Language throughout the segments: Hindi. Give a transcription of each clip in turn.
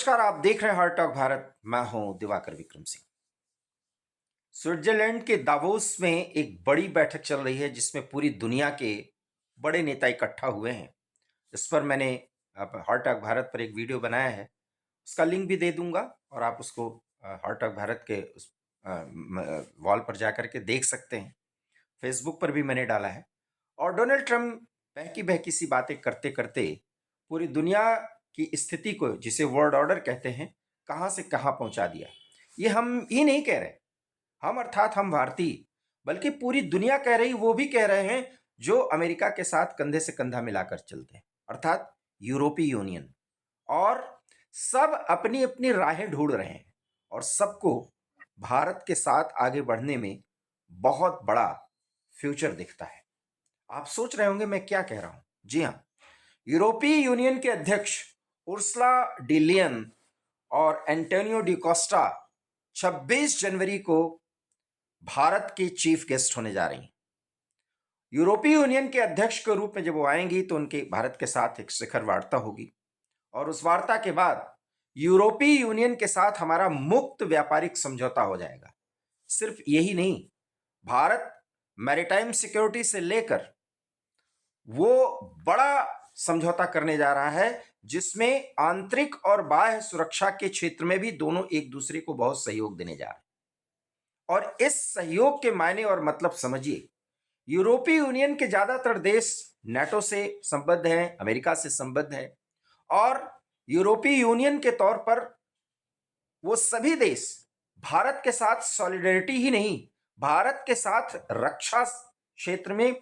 नमस्कार, आप देख रहे हैं हार्ट टॉक भारत। मैं हूं दिवाकर विक्रम सिंह। स्विट्जरलैंड के दावोस में एक बड़ी बैठक चल रही है जिसमें पूरी दुनिया के बड़े नेता इकट्ठा हुए हैं। इस पर मैंने हार्ट टॉक भारत पर एक वीडियो बनाया है, उसका लिंक भी दे दूंगा और आप उसको हार्ट टॉक भारत के उस वॉल पर जाकर के देख सकते हैं। फेसबुक पर भी मैंने डाला है। और डोनाल्ड ट्रंप बहकी बहकी सी बातें करते करते पूरी दुनिया की स्थिति को, जिसे वर्ल्ड ऑर्डर कहते हैं, कहाँ से कहाँ पहुंचा दिया। ये हम ही नहीं कह रहे, हम अर्थात हम भारतीय, बल्कि पूरी दुनिया कह रही, वो भी कह रहे हैं जो अमेरिका के साथ कंधे से कंधा मिलाकर चलते हैं, अर्थात यूरोपीय यूनियन। और सब अपनी अपनी राहें ढूंढ रहे हैं और सबको भारत के साथ आगे बढ़ने में बहुत बड़ा फ्यूचर दिखता है। आप सोच रहे होंगे मैं क्या कह रहा हूं। जी हाँ, यूरोपीय यूनियन के अध्यक्ष उर्सुला डी लियन और एंटोनियो डी कोस्टा 26 जनवरी को भारत की चीफ गेस्ट होने जा रही हैं। यूरोपीय यूनियन के अध्यक्ष के रूप में जब वो आएंगी तो उनके भारत के साथ एक शिखर वार्ता होगी और उस वार्ता के बाद यूरोपीय यूनियन के साथ हमारा मुक्त व्यापारिक समझौता हो जाएगा। सिर्फ यही नहीं, भारत मैरीटाइम सिक्योरिटी से लेकर वो बड़ा समझौता करने जा रहा है जिसमें आंतरिक और बाह्य सुरक्षा के क्षेत्र में भी दोनों एक दूसरे को बहुत सहयोग देने जा रहे हैं। और इस सहयोग के मायने और मतलब समझिए, यूरोपीय यूनियन के ज्यादातर देश नाटो से संबद्ध हैं, अमेरिका से संबद्ध हैं, और यूरोपीय यूनियन के तौर पर वो सभी देश भारत के साथ सॉलिडरिटी ही नहीं, भारत के साथ रक्षा क्षेत्र में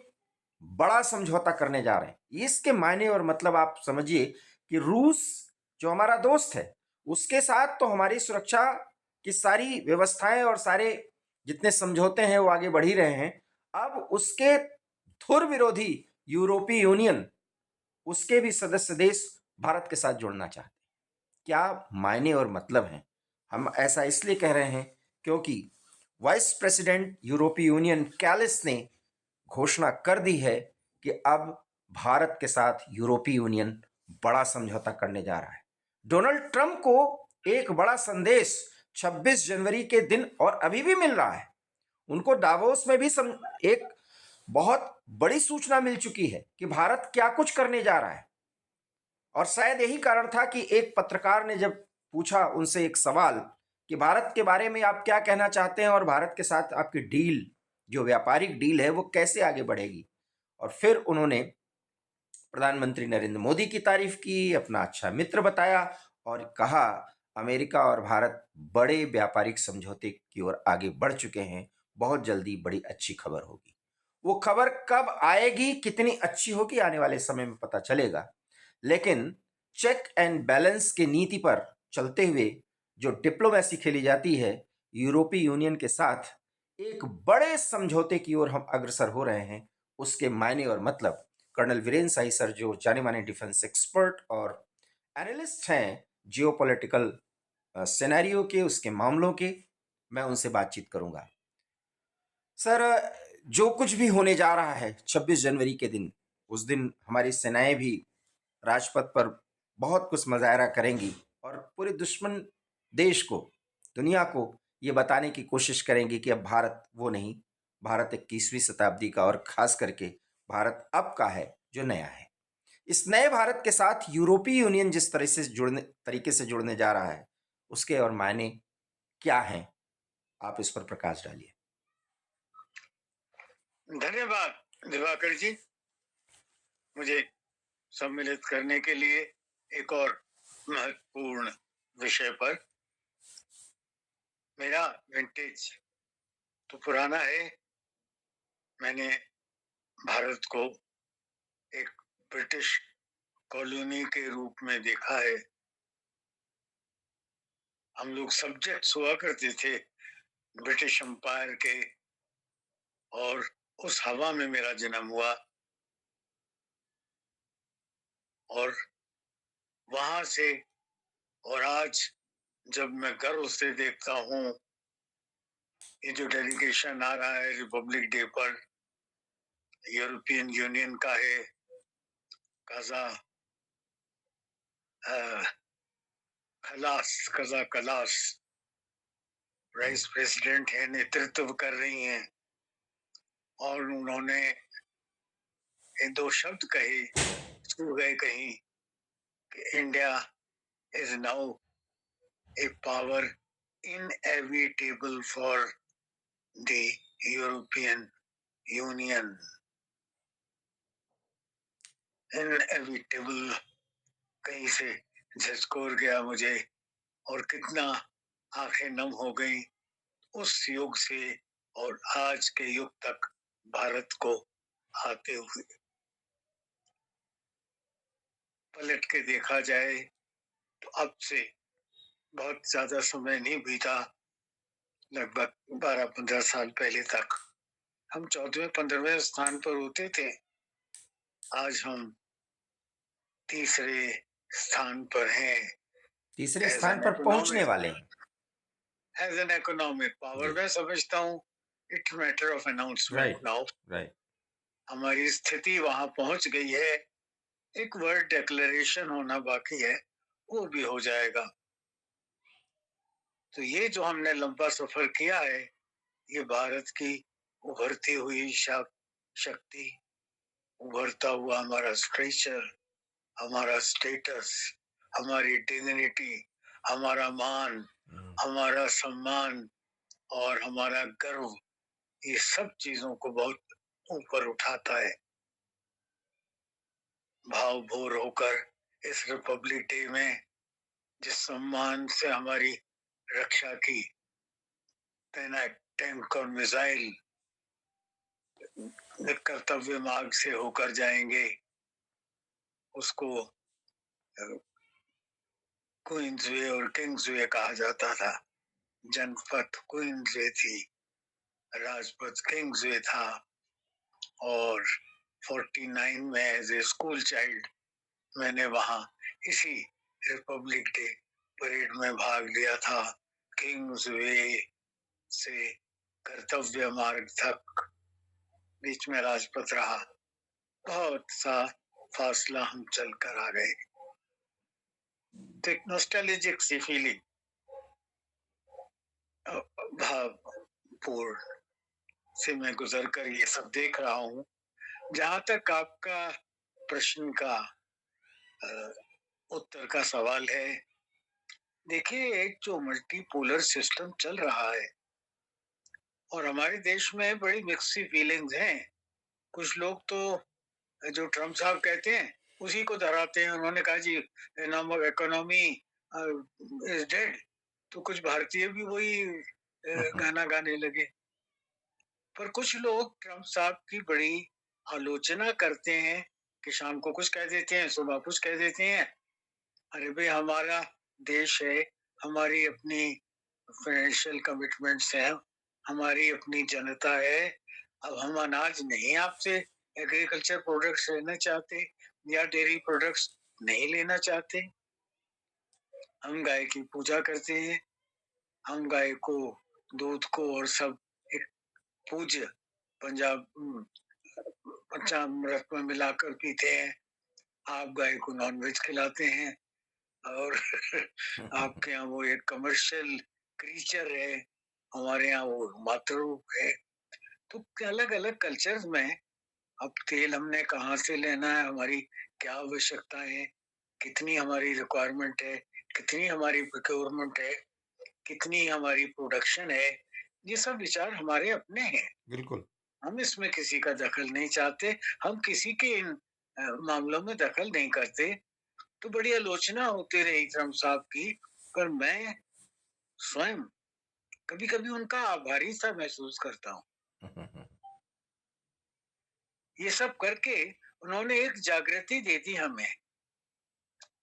बड़ा समझौता करने जा रहे हैं। इसके मायने और मतलब आप समझिए कि रूस जो हमारा दोस्त है, उसके साथ तो हमारी सुरक्षा की सारी व्यवस्थाएं और सारे जितने समझौते हैं वो आगे बढ़ ही रहे हैं। अब उसके धुर विरोधी यूरोपीय यूनियन, उसके भी सदस्य देश भारत के साथ जुड़ना चाहते हैं। क्या मायने और मतलब हैं? हम ऐसा इसलिए कह रहे हैं क्योंकि वाइस प्रेसिडेंट यूरोपीय यूनियन कैलिस ने घोषणा कर दी है कि अब भारत के साथ यूरोपीय यूनियन बड़ा समझौता करने जा रहा है। डोनाल्ड ट्रंप को एक बड़ा संदेश 26 जनवरी के दिन और अभी भी मिल रहा है। उनको डावोस में भी एक बहुत बड़ी सूचना मिल चुकी है कि भारत क्या कुछ करने जा रहा है। और शायद यही कारण था कि एक पत्रकार ने जब पूछा उनसे एक सवाल कि भारत के बारे में आप क्या कहना चाहते हैं और भारत के साथ आपकी डील, जो व्यापारिक डील है, वो कैसे आगे बढ़ेगी, और फिर उन्होंने प्रधानमंत्री नरेंद्र मोदी की तारीफ की, अपना अच्छा मित्र बताया और कहा अमेरिका और भारत बड़े व्यापारिक समझौते की ओर आगे बढ़ चुके हैं, बहुत जल्दी बड़ी अच्छी खबर होगी। वो खबर कब आएगी, कितनी अच्छी होगी, आने वाले समय में पता चलेगा। लेकिन चेक एंड बैलेंस की नीति पर चलते हुए जो डिप्लोमेसी खेली जाती है यूरोपीय यूनियन के साथ, एक बड़े समझौते की ओर हम अग्रसर हो रहे हैं। उसके मायने और मतलब कर्नल वीरेंद्र साई सर, जो जाने माने डिफेंस एक्सपर्ट और एनालिस्ट हैं जियोपॉलिटिकल सिनेरियो के, उसके मामलों के, मैं उनसे बातचीत करूंगा। सर, जो कुछ भी होने जा रहा है 26 जनवरी के दिन, उस दिन हमारी सेनाएं भी राजपथ पर बहुत कुछ मुजाहरा करेंगी और पूरे दुश्मन देश को, दुनिया को ये बताने की कोशिश करेंगी कि अब भारत वो नहीं, भारत 21वीं शताब्दी का, और खास करके भारत अब का है जो नया है। इस नए भारत के साथ यूरोपीय यूनियन जिस तरीके से जुड़ने जा रहा है, उसके और मायने क्या हैं, आप इस पर प्रकाश डालिए। धन्यवाद दिवाकर जी, मुझे सम्मिलित करने के लिए एक और महत्वपूर्ण विषय पर। मेरा विंटेज तो पुराना है। मैंने भारत को एक ब्रिटिश कॉलोनी के रूप में देखा है। हम लोग सब्जेक्ट्स हुआ करते थे ब्रिटिश एम्पायर के, और उस हवा में मेरा जन्म हुआ। और वहां से और आज जब मैं गर्व से देखता हूं ये जो डेलीगेशन आ रहा है रिपब्लिक डे पर, यूरोपियन यूनियन का है, काजा खलास कजा कलास वाइस प्रेसिडेंट है, नेतृत्व कर रही हैं, और उन्होंने ये दो शब्द कहे, छू गए कहीं, कि India is now A power inevitable for the European union. Inevitable कहीं से झकझोर गया मुझे, और कितना आंखें नम हो गई उस युग से और आज के युग तक भारत को आते हुए। पलट के देखा जाए तो अब से बहुत ज्यादा समय नहीं बीता, लगभग 12-15 साल पहले तक हम 14वें-15वें स्थान पर होते थे। आज हम तीसरे स्थान पर हैं। तीसरे एज स्थान एन पर पहुंचने इकोनॉमिक वाले हैं। एज एन इकोनॉमिक पावर जी। मैं समझता हूँ it's matter of announcement right. Now. Right. हमारी स्थिति वहां पहुंच गई है। एक वर्ड डिक्लेरेशन होना बाकी है, वो भी हो जाएगा। तो ये जो हमने लंबा सफर किया है, ये भारत की उभरती हुई शक्ति, उभरता हुआ हमारा स्ट्रेचर, हमारा स्टेटस, हमारी डिग्निटी, हमारा मान, हमारा सम्मान और हमारा गर्व, ये सब चीजों को बहुत ऊपर उठाता है। भाव भोर होकर इस रिपब्लिक डे में जिस सम्मान से हमारी रक्षा की, तैनात टैंक और मिसाइल कर्तव्य मार्ग से होकर जाएंगे, उसको क्वींसवे और किंग्सवे कहा जाता था। जनपथ क्वींसवे थी, राजपथ किंग्सवे था। और 49 में एज ए स्कूल चाइल्ड मैंने वहां इसी रिपब्लिक डे परेड में भाग लिया था। किंग्सवे से कर्तव्य मार्ग तक बीच में राजपथ रहा, बहुत सा फासला हम चल कर आ गए। तो एक नॉस्टैल्जिक सी फीलिंग, भावपूर्ण से मैं गुजर कर ये सब देख रहा हूँ। जहां तक आपका प्रश्न का उत्तर का सवाल है, देखिए एक जो मल्टीपोलर सिस्टम चल रहा है, और हमारे देश में बड़ी मिक्सी फीलिंग्स हैं। कुछ लोग तो जो ट्रम्प साहब कहते हैं उसी को दोहराते हैं। उन्होंने कहा जी इकोनॉमी इज डेड, तो कुछ भारतीय भी वही गाना गाने लगे। पर कुछ लोग ट्रम्प साहब की बड़ी आलोचना करते हैं कि शाम को कुछ कह देते हैं, सुबह कुछ कह देते हैं। अरे भाई, हमारा देश है, हमारी अपनी फाइनेंशियल कमिटमेंट्स हैं, हमारी अपनी जनता है। अब हम अनाज नहीं आपसे एग्रीकल्चर प्रोडक्ट्स लेना चाहते, या डेयरी प्रोडक्ट्स नहीं लेना चाहते। हम गाय की पूजा करते हैं, हम गाय को, दूध को और सब एक पूज्य पंजाब पंचामृत में मिलाकर पीते हैं। आप गाय को नॉनवेज खिलाते हैं, और आपके यहाँ वो एक कमर्शियल क्रीचर है, हमारे यहाँ वो मातृरूप है। तो अलग अलग कल्चर्स में अब तेल हमने कहाँ से लेना है, हमारी क्या आवश्यकता है, कितनी हमारी रिक्वायरमेंट है, कितनी हमारी प्रोक्योरमेंट है, कितनी हमारी प्रोडक्शन है, ये सब विचार हमारे अपने हैं। बिल्कुल। हम इसमें किसी का दखल नहीं चाहते, हम किसी के इन मामलों में दखल नहीं करते। तो बड़ी आलोचना होती रही ट्रम्प साहब की, पर मैं स्वयं कभी कभी उनका आभारी सा महसूस करता हूँ। ये सब करके उन्होंने एक जागृति दे दी हमें,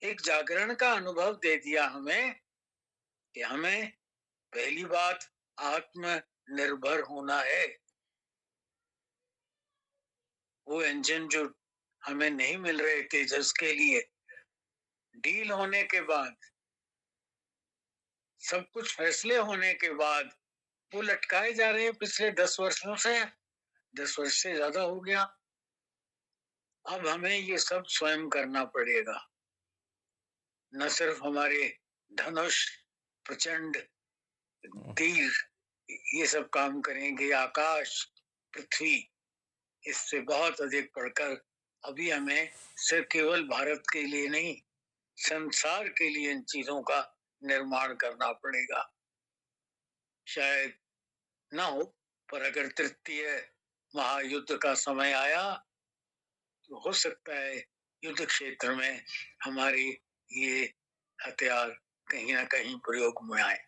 एक जागरण का अनुभव दे दिया हमें, कि हमें पहली बात आत्मनिर्भर होना है। वो इंजन जो हमें नहीं मिल रहे तेजस के लिए, डील होने के बाद, सब कुछ फैसले होने के बाद, वो लटकाए जा रहे हैं पिछले 10 वर्षों से। 10 वर्ष से ज्यादा हो गया। अब हमें ये सब स्वयं करना पड़ेगा। न सिर्फ हमारे धनुष, प्रचंड, हुँ, तीर, ये सब काम करेंगे। आकाश, पृथ्वी, इससे बहुत अधिक बढ़कर अभी हमें सिर्फ केवल भारत के लिए नहीं, संसार के लिए इन चीजों का निर्माण करना पड़ेगा। शायद ना हो, पर अगर तृतीय महायुद्ध का समय आया तो हो सकता है युद्ध क्षेत्र में हमारी ये हथियार कहीं ना कहीं प्रयोग में आए।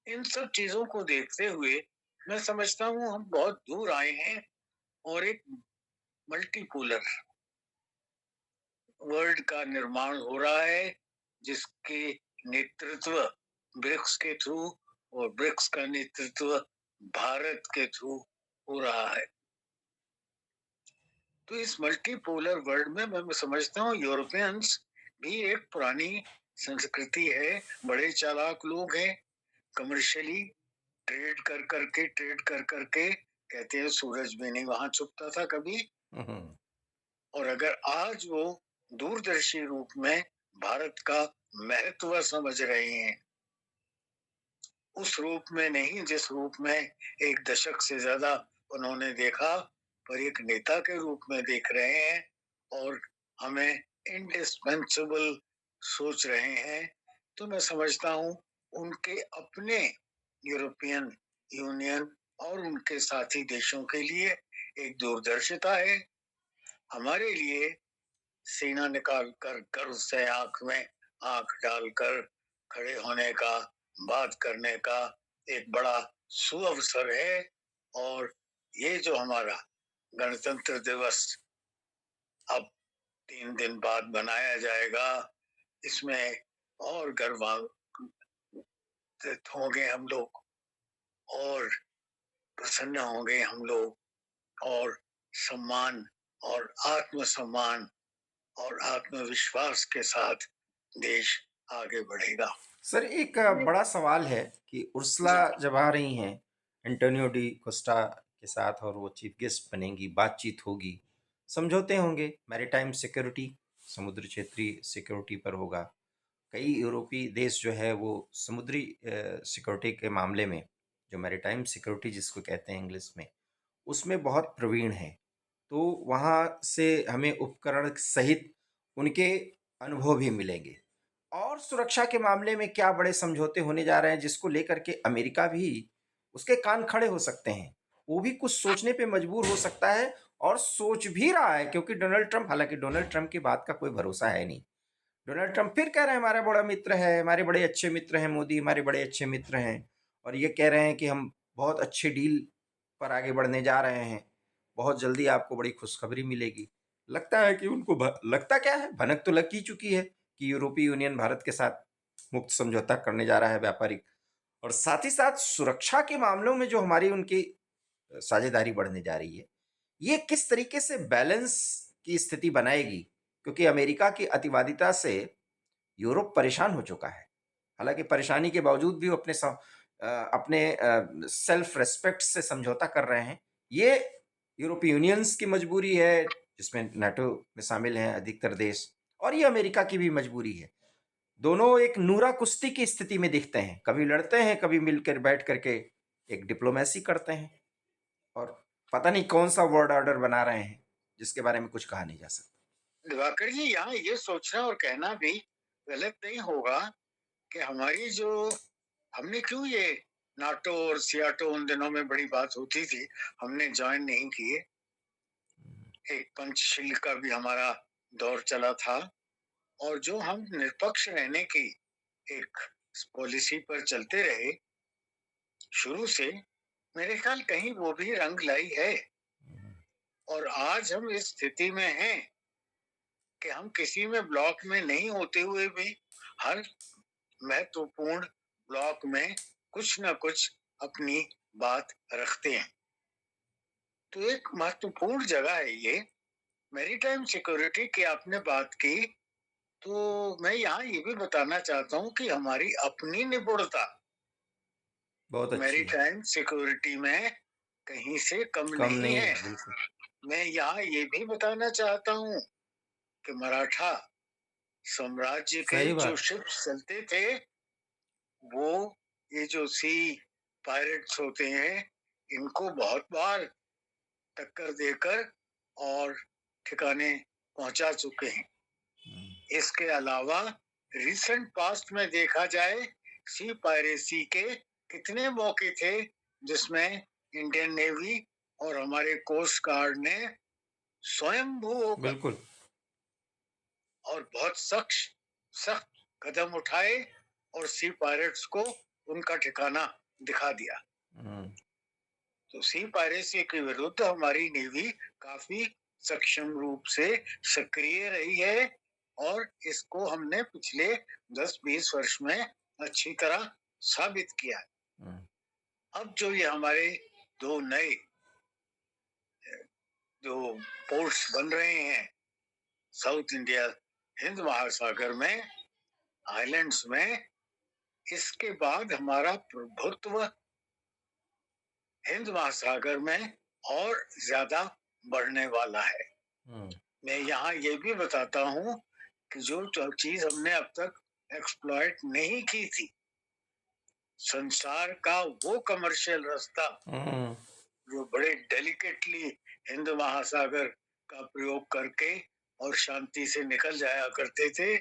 इन सब चीजों को देखते हुए मैं समझता हूँ हम बहुत दूर आए हैं और एक मल्टीपोलर वर्ल्ड का निर्माण हो रहा है, जिसके नेतृत्व ब्रिक्स के थ्रू और ब्रिक्स का नेतृत्व भारत के थ्रू हो रहा है। तो इस मल्टीपोलर वर्ल्ड में मैं समझता हूँ यूरोपियंस भी एक पुरानी संस्कृति है। बड़े चालाक लोग हैं। कमर्शियली ट्रेड कर करके कहते हैं सूरज भी नहीं वहां छुपता था कभी। हुँ, हुँ। और अगर आज वो दूरदर्शी रूप में भारत का महत्व समझ रहे हैं, उस रूप में नहीं जिस रूप में एक दशक से ज्यादा उन्होंने देखा, पर एक नेता के रूप में देख रहे हैं और हमें इंडिस्पेंसेबल सोच रहे हैं, तो मैं समझता हूं उनके अपने यूरोपियन यूनियन और उनके साथी देशों के लिए एक दूरदर्शिता है। हमारे लिए सीना निकाल कर गर्व से आंख में आंख डालकर खड़े होने का, बात करने का एक बड़ा सुअवसर है। और ये जो हमारा गणतंत्र दिवस अब 3 दिन बाद मनाया जाएगा, इसमें और गर्वान्वित होंगे हम लोग और प्रसन्न होंगे हम लोग और सम्मान और आत्मसम्मान और आत्मविश्वास के साथ देश आगे बढ़ेगा। सर एक बड़ा सवाल है कि उर्सुला जी। जब आ रही हैं एंटोनियो डी कोस्टा के साथ और वो चीफ गेस्ट बनेंगी, बातचीत होगी, समझौते होंगे, मैरीटाइम सिक्योरिटी, समुद्र क्षेत्रीय सिक्योरिटी पर होगा। कई यूरोपीय देश जो है वो समुद्री सिक्योरिटी के मामले में, जो मैरीटाइम सिक्योरिटी जिसको कहते हैं इंग्लिश में, उसमें बहुत प्रवीण हैं। तो वहाँ से हमें उपकरण सहित उनके अनुभव भी मिलेंगे। और सुरक्षा के मामले में क्या बड़े समझौते होने जा रहे हैं जिसको लेकर के अमेरिका भी उसके कान खड़े हो सकते हैं। वो भी कुछ सोचने पे मजबूर हो सकता है और सोच भी रहा है, क्योंकि डोनाल्ड ट्रंप, हालांकि डोनाल्ड ट्रंप की बात का कोई भरोसा है नहीं। डोनाल्ड ट्रंप फिर कह रहे हैं हमारा बड़ा मित्र है, हमारे बड़े अच्छे मित्र हैं, मोदी हमारे बड़े अच्छे मित्र हैं, और ये कह रहे हैं कि हम बहुत अच्छे डील पर आगे बढ़ने जा रहे हैं, बहुत जल्दी आपको बड़ी खुशखबरी मिलेगी। लगता है कि उनको लगता क्या है, भनक तो लग ही चुकी है कि यूरोपीय यूनियन भारत के साथ मुक्त समझौता करने जा रहा है व्यापारिक, और साथ ही साथ सुरक्षा के मामलों में जो हमारी उनकी साझेदारी बढ़ने जा रही है, ये किस तरीके से बैलेंस की स्थिति बनाएगी, क्योंकि अमेरिका की अतिवादिता से यूरोप परेशान हो चुका है। हालांकि परेशानी के बावजूद भी वो अपने सेल्फ रेस्पेक्ट से समझौता कर रहे हैं। ये यूरोपीय यूनियंस की मजबूरी है, जिसमें नाटो में शामिल हैं अधिकतर देश, और ये अमेरिका की भी मजबूरी है। दोनों एक नूरा कुश्ती की स्थिति में दिखते हैं, कभी लड़ते हैं, कभी मिलकर बैठ करके एक डिप्लोमेसी करते हैं, और पता नहीं कौन सा वर्ल्ड ऑर्डर बना रहे हैं जिसके बारे में कुछ कहा नहीं जा सकता। दिवाकर जी, यहाँ ये सोचना और कहना भी गलत नहीं होगा कि हमारी जो हमने क्यों ये नाटो और सियाटो उन दिनों में बड़ी बात होती थी, हमने ज्वाइन नहीं किए। एक पंचशील का भी हमारा दौर चला था और जो हम निष्पक्ष रहने की एक पॉलिसी पर चलते रहे शुरू से, मेरे ख्याल कहीं वो भी रंग लाई है। और आज हम इस स्थिति में हैं कि हम किसी में ब्लॉक में नहीं होते हुए भी हर महत्वपूर्ण ब्लॉक में कुछ ना कुछ अपनी बात रखते हैं। तो एक महत्वपूर्ण जगह है ये। मैरीटाइम सिक्योरिटी की आपने बात की, तो मैं यहाँ ये भी बताना चाहता हूँ कि हमारी अपनी निपुणता बहुत अच्छी है। मैरीटाइम सिक्योरिटी में कहीं से कम कम नहीं नहीं है। है, बिल्कुल। मैं यहाँ ये भी बताना चाहता हूँ कि मराठा साम्राज्य के सही जो बात। शिप्स चलते थे, वो ये जो सी पायरेट्स होते हैं, इनको बहुत बार टक्कर देकर और ठिकाने पहुंचा चुके हैं। इसके अलावा रिसेंट पास्ट में देखा जाए, सी पायरेसी के कितने मौके थे जिसमें इंडियन नेवी और हमारे कोस्ट गार्ड ने स्वयंभू होकर बिल्कुल। और बहुत सख्त कदम उठाए और सी पायरेट्स को उनका ठिकाना दिखा दिया। हम्म, तो सी पायरेसी के विरुद्ध हमारी नेवी काफी सक्षम रूप से सक्रिय रही है और इसको हमने पिछले 10-20 वर्ष में अच्छी तरह साबित किया है। हम्म, अब जो ये हमारे दो नए जो पोर्ट्स बन रहे हैं साउथ इंडिया हिंद महासागर में, आइलैंड्स में, इसके बाद हमारा प्रभुत्व हिंद महासागर में और ज्यादा बढ़ने वाला है। हम्म, मैं यहाँ ये भी बताता हूँ कि जो चीज हमने अब तक एक्सप्लॉइट नहीं की थी, संसार का वो कमर्शियल रास्ता हम्म, जो बड़े डेलिकेटली हिंद महासागर का प्रयोग करके और शांति से निकल जाया करते थे,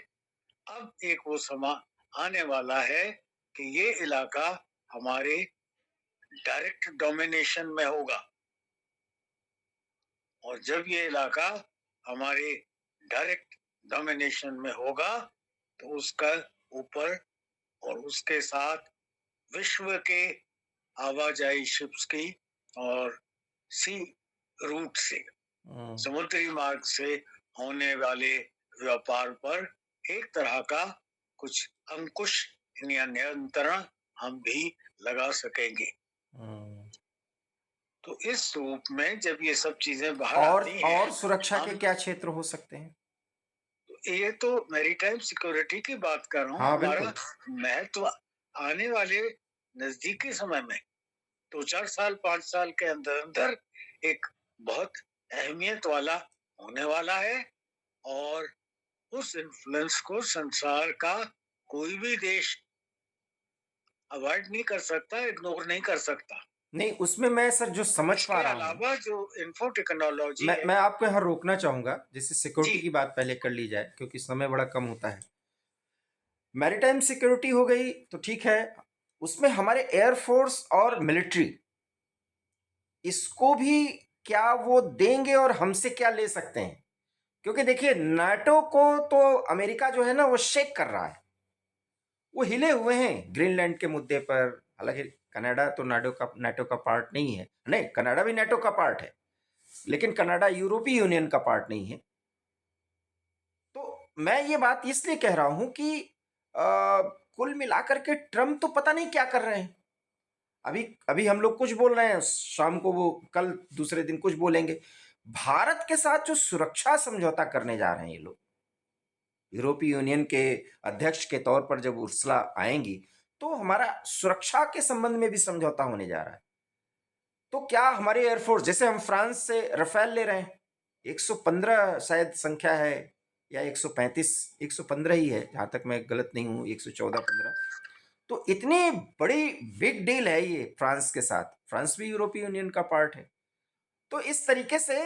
अब एक वो समा आने वाला है कि ये इलाका हमारे डायरेक्ट डोमिनेशन में होगा। और जब ये इलाका हमारे डायरेक्ट डोमिनेशन में होगा तो उसका ऊपर और उसके साथ विश्व के आवाजाही शिप्स की और सी रूट से, हम्म, समुद्री मार्ग से होने वाले व्यापार पर एक तरह का कुछ अंकुश या नियंत्रण हम भी लगा सकेंगे। हम्म। तो इस रूप में जब ये सब चीजें बाहर आती हैं, और सुरक्षा के हम क्या क्षेत्र हो सकते हैं? ये तो मैरीटाइम सिक्योरिटी की बात कर रहा हूँ। हाँ, हमारा बिल्कुल। महत्व आने वाले नजदीकी समय में 2-4 साल 5 साल के अंदर अंदर एक बहुत अहमियत वाला होने वाला है और उस इन्फ्लुएंस को संसार का कोई भी देश अवॉइड नहीं कर सकता, इग्नोर नहीं कर सकता। नहीं, उसमें मैं सर जो समझ पा इसके रहा हूँ, अलावा जो इंफो टेक्नोलॉजी है, मैं आपको यहाँ रोकना चाहूंगा, जैसे जी सिक्योरिटी की बात पहले कर ली जाए क्योंकि समय बड़ा कम होता है। मैरीटाइम सिक्योरिटी हो गई तो ठीक है, उसमें हमारे एयरफोर्स और मिलिट्री इसको भी क्या वो देंगे और हमसे क्या ले सकते हैं? क्योंकि देखिए नाटो को तो अमेरिका जो है ना वो शेक कर रहा है, वो हिले हुए हैं ग्रीनलैंड के मुद्दे पर। हालांकि कनाडा तो नाटो का पार्ट नहीं है, नहीं कनाडा भी नाटो का पार्ट है, लेकिन कनाडा यूरोपीय यूनियन का पार्ट नहीं है। तो मैं ये बात इसलिए कह रहा हूं कि कुल मिलाकर के ट्रम्प तो पता नहीं क्या कर रहे हैं। अभी अभी हम लोग कुछ बोल रहे हैं, शाम को वो कल दूसरे दिन कुछ बोलेंगे। भारत के साथ जो सुरक्षा समझौता करने जा रहे हैं ये लोग, यूरोपीय यूनियन के अध्यक्ष के तौर पर जब उर्सुला आएंगी तो हमारा सुरक्षा के संबंध में भी समझौता होने जा रहा है। तो क्या हमारे एयरफोर्स, जैसे हम फ्रांस से रफेल ले रहे हैं, 115 शायद संख्या है या 135, 115 ही है जहां तक मैं गलत नहीं हूं, 114-15। तो इतनी बड़ी बिग डील है ये फ्रांस के साथ, फ्रांस भी यूरोपीय यूनियन का पार्ट है। तो इस तरीके से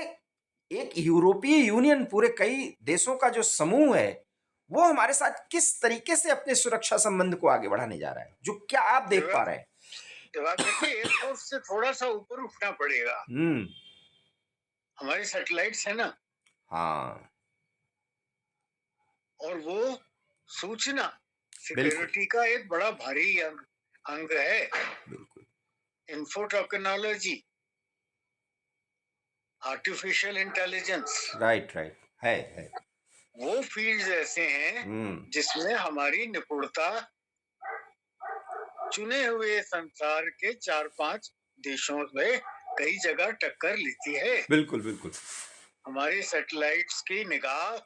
एक यूरोपीय यूनियन, पूरे कई देशों का जो समूह है, वो हमारे साथ किस तरीके से अपने सुरक्षा संबंध को आगे बढ़ाने जा रहा है, जो क्या आप देख पा रहे हैं? दिवाकर जी, एयरफोर्स से थोड़ा सा ऊपर उठना पड़ेगा। हमारे सैटेलाइट्स है ना, हाँ, और वो सूचना बिल्कुल, सिक्योरिटी का एक बड़ा भारी अंग है। बिल्कुल। Info technology, artificial intelligence, right, right. है। वो फील्ड्स ऐसे हैं जिसमें हमारी निपुणता चुने हुए संसार के 4-5 देशों में कई जगह टक्कर लेती है। बिल्कुल, बिल्कुल। हमारी सैटेलाइट्स की निगाह,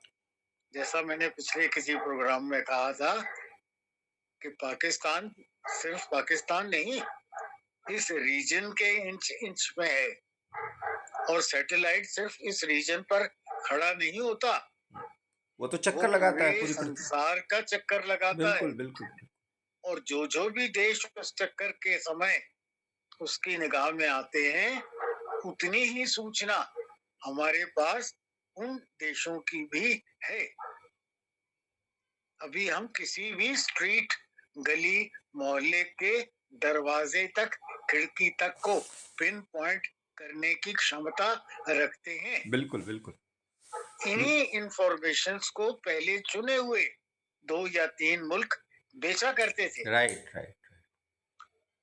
जैसा मैंने पिछले किसी प्रोग्राम में कहा था कि पाकिस्तान सिर्फ पाकिस्तान नहीं, इस रीजन के इंच इंच में है, और सैटेलाइट सिर्फ इस रीजन पर खड़ा नहीं होता, वो तो वो चक्कर लगाता है पूरे पूरी पृथ्वी। संसार का चक्कर लगाता है। बिल्कुल, बिल्कुल। और जो भी देश उस चक्कर के समय उसकी निगाह में आते हैं, उतनी ही सूचना हमारे पास उन देशों की भी है। अभी हम किसी भी स्ट्रीट, गली, मोहल्ले के दरवाजे तक, खिड़की तक को पिन पॉइंट करने की क्षमता रखते हैं। बिल्कुल, बिल्कुल। हुँ, इन्हीं इंफॉर्मेशंस को पहले चुने हुए 2 या 3 मुल्क बेचा करते थे। Right, right, right.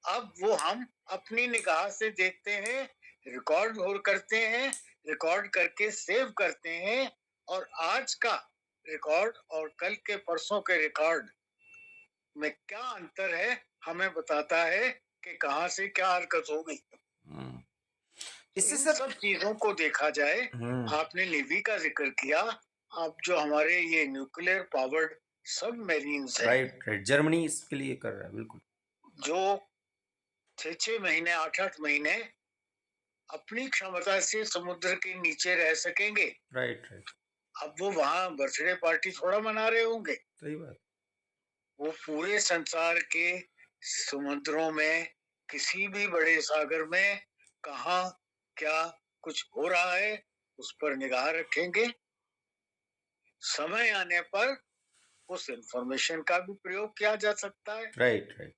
अब वो हम अपनी निगाह से देखते हैं, रिकॉर्ड और करते हैं, रिकॉर्ड करके सेव करते हैं, और आज का रिकॉर्ड और कल के परसों के रिकॉर्ड में क्या अंतर है, हमें बताता है कि कहां से क्या हरकत हो गई। हुँ। तो इससे इन सर सब चीजों को देखा जाए। हुँ, आपने नेवी का जिक्र किया। अब जो हमारे ये न्यूक्लियर पावर्ड सब मेरीन्स है, राइट, राइट। जर्मनी इसके लिए कर रहा है, बिल्कुल। जो 6 6 महीने, 8 8 महीने अपनी क्षमता से समुद्र के नीचे रह सकेंगे। Right, right. अब वो वहां बर्थडे पार्टी थोड़ा मना रहे होंगे। सही बात। वो पूरे संसार के समुद्रों में, किसी भी बड़े सागर में कहा क्या कुछ हो रहा है, उस पर निगाह रखेंगे। समय आने पर उस इंफॉर्मेशन का भी प्रयोग किया जा सकता है। Right, right.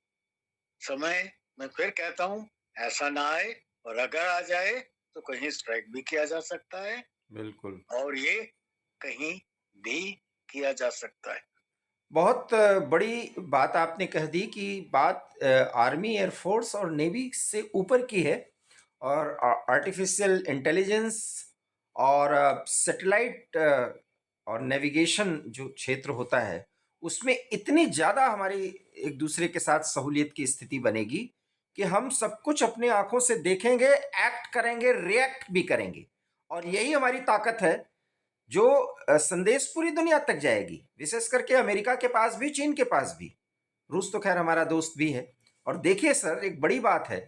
समय, मैं फिर कहता हूं, ऐसा ना आए, और अगर आ जाए तो कहीं स्ट्राइक भी किया जा सकता है, बिल्कुल। और ये कहीं भी किया जा सकता है। बहुत बड़ी बात आपने कह दी कि बात आर्मी, एयर फोर्स और नेवी से ऊपर की है और आर्टिफिशियल इंटेलिजेंस और सैटेलाइट और नेविगेशन जो क्षेत्र होता है, उसमें इतनी ज़्यादा हमारी एक दूसरे के साथ सहूलियत की स्थिति बनेगी कि हम सब कुछ अपनी आंखों से देखेंगे, एक्ट करेंगे, रिएक्ट भी करेंगे। और यही हमारी ताकत है जो संदेश पूरी दुनिया तक जाएगी, विशेष करके अमेरिका के पास भी, चीन के पास भी। रूस तो खैर हमारा दोस्त भी है। और देखिए सर, एक बड़ी बात है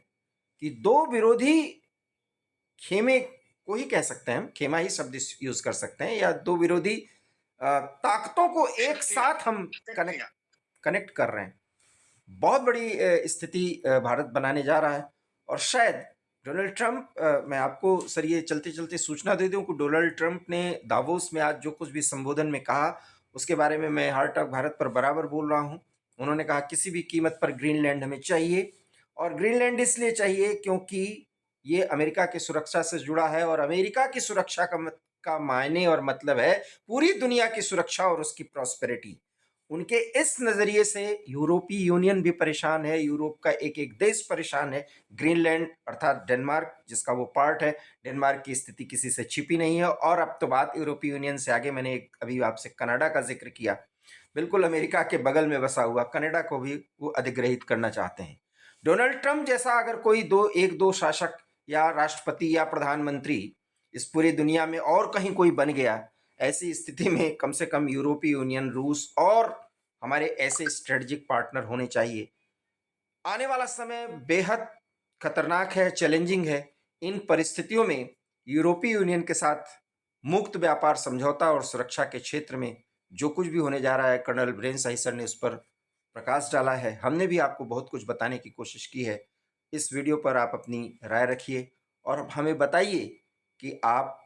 कि दो विरोधी खेमे को ही कह सकते हैं हम, खेमा ही शब्द यूज कर सकते हैं, या दो विरोधी ताकतों को एक शक्तियां, साथ हम कनेक्ट शक्तियां। कनेक्ट कर रहे हैं। बहुत बड़ी स्थिति भारत बनाने जा रहा है। और शायद डोनाल्ड ट्रंप, मैं आपको सर ये चलते चलते सूचना दे दूं कि डोनाल्ड ट्रंप ने दावोस में आज जो कुछ भी संबोधन में कहा, उसके बारे में मैं हार्ट ऑफ भारत पर बराबर बोल रहा हूं। उन्होंने कहा किसी भी कीमत पर ग्रीनलैंड हमें चाहिए, और ग्रीनलैंड इसलिए चाहिए क्योंकि ये अमेरिका की सुरक्षा से जुड़ा है, और अमेरिका की सुरक्षा का मायने और मतलब है पूरी दुनिया की सुरक्षा और उसकी प्रॉस्पेरिटी। उनके इस नजरिए से यूरोपीय यूनियन भी परेशान है, यूरोप का एक एक देश परेशान है। ग्रीनलैंड अर्थात डेनमार्क, जिसका वो पार्ट है, डेनमार्क की स्थिति किसी से छिपी नहीं है। और अब तो बात यूरोपीय यूनियन से आगे, मैंने अभी आपसे कनाडा का जिक्र किया, बिल्कुल अमेरिका के बगल में बसा हुआ कनाडा को भी वो अधिग्रहित करना चाहते हैं। डोनाल्ड ट्रंप जैसा अगर कोई एक दो शासक या राष्ट्रपति या प्रधानमंत्री इस पूरी दुनिया में और कहीं कोई बन गया, ऐसी स्थिति में कम से कम यूरोपीय यूनियन, रूस और हमारे ऐसे स्ट्रेटजिक पार्टनर होने चाहिए। आने वाला समय बेहद खतरनाक है, चैलेंजिंग है। इन परिस्थितियों में यूरोपीय यूनियन के साथ मुक्त व्यापार समझौता और सुरक्षा के क्षेत्र में जो कुछ भी होने जा रहा है, कर्नल ब्रेन साही सर ने उस पर प्रकाश डाला है। हमने भी आपको बहुत कुछ बताने की कोशिश की है। इस वीडियो पर आप अपनी राय रखिए और हमें बताइए कि आप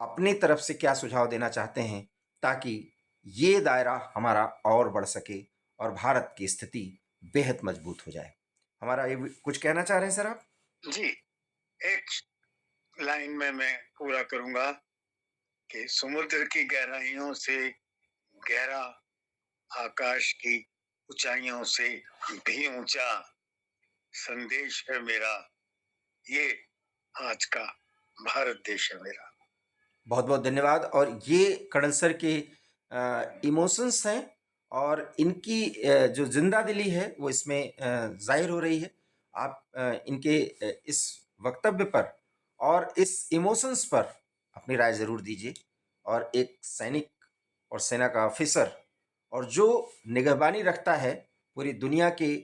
अपनी तरफ से क्या सुझाव देना चाहते हैं, ताकि ये दायरा हमारा और बढ़ सके और भारत की स्थिति बेहद मजबूत हो जाए। हमारा ये कुछ कहना चाह रहे हैं सर आप? जी, एक लाइन में मैं पूरा करूंगा कि समुद्र की गहराइयों से गहरा, आकाश की ऊंचाइयों से भी ऊंचा संदेश है मेरा, ये आज का भारत देश है मेरा। बहुत बहुत धन्यवाद। और ये कर्नल सर के इमोशंस हैं, और इनकी जो जिंदा दिली है वो इसमें जाहिर हो रही है। आप इनके इस वक्तव्य पर और इस इमोशंस पर अपनी राय ज़रूर दीजिए। और एक सैनिक और सेना का ऑफिसर, और जो निगहबानी रखता है पूरी दुनिया के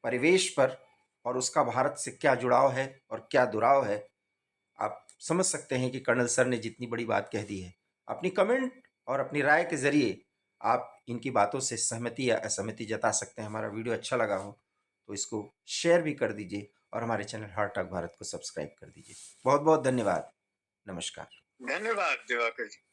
परिवेश पर, और उसका भारत से क्या जुड़ाव है और क्या दुराव है, आप समझ सकते हैं कि कर्नल सर ने जितनी बड़ी बात कह दी है। अपनी कमेंट और अपनी राय के ज़रिए आप इनकी बातों से सहमति या असहमति जता सकते हैं। हमारा वीडियो अच्छा लगा हो तो इसको शेयर भी कर दीजिए और हमारे चैनल हार्ट टॉक भारत को सब्सक्राइब कर दीजिए। बहुत-बहुत धन्यवाद। नमस्कार। धन्यवाद दिवाकर जी।